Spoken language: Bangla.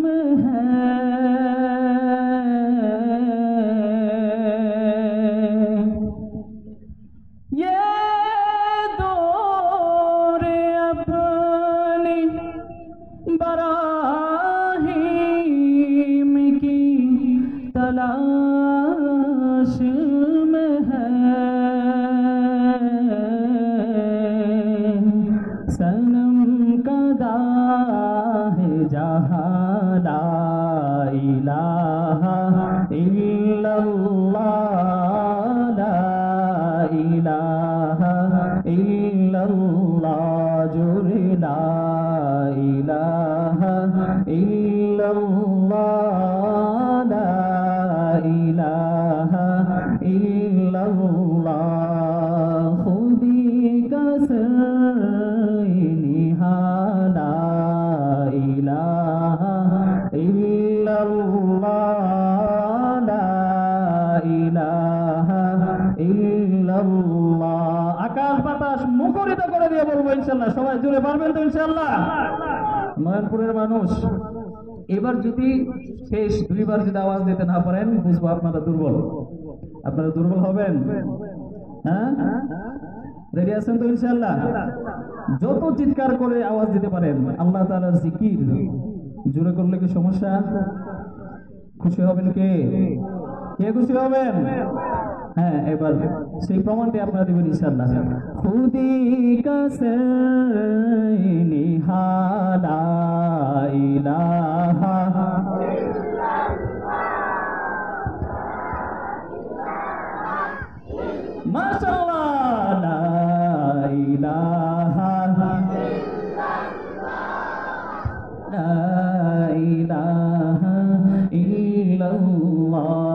में है। ये दौर अपनी बराहीम की तलाश में है। सनम कदा है जहाँ ला इलाहा इल्लल्लाह, ला इलाहा इल्लल्लाह, जुरे ला इलाहा इल्लल्लाह, ला इलाहा इल्लल्लाह। खुदी का निहाला इलाहा इल्लल्लाह, ला इलाहा इल्लल्लाह। আকাশ বাতাস মুখরিত করে দিয়ে বলবো ইনশাআল্লাহ। সবাই জুড়ে পারবেন তো ইনশাআল্লাহ? নয়নপুরের মানুষ এবার যদি শেষ দুইবার যদি আওয়াজ দিতে না পারেন বুঝবো আপনারা দুর্বল। আপনারা দুর্বল হবেন। হ্যাঁ, রেডি আছেন তো ইনশাআল্লাহ? যত চিৎকার করে আওয়াজ দিতে পারেন আল্লাহ তাআলার জিকির জোরে করলে কি সমস্যা? খুশি হবেন কে? কে খুশি হবেন? হ্যাঁ, এবার সেই প্রমাণটি আপনারা দিবেন ইনশাআল্লাহ। খুদি কাছে নিহালা ইলাহা মাশাআল্লাহ, লা ইলাহা লা ইলাহা ইল্লাল্লাহ।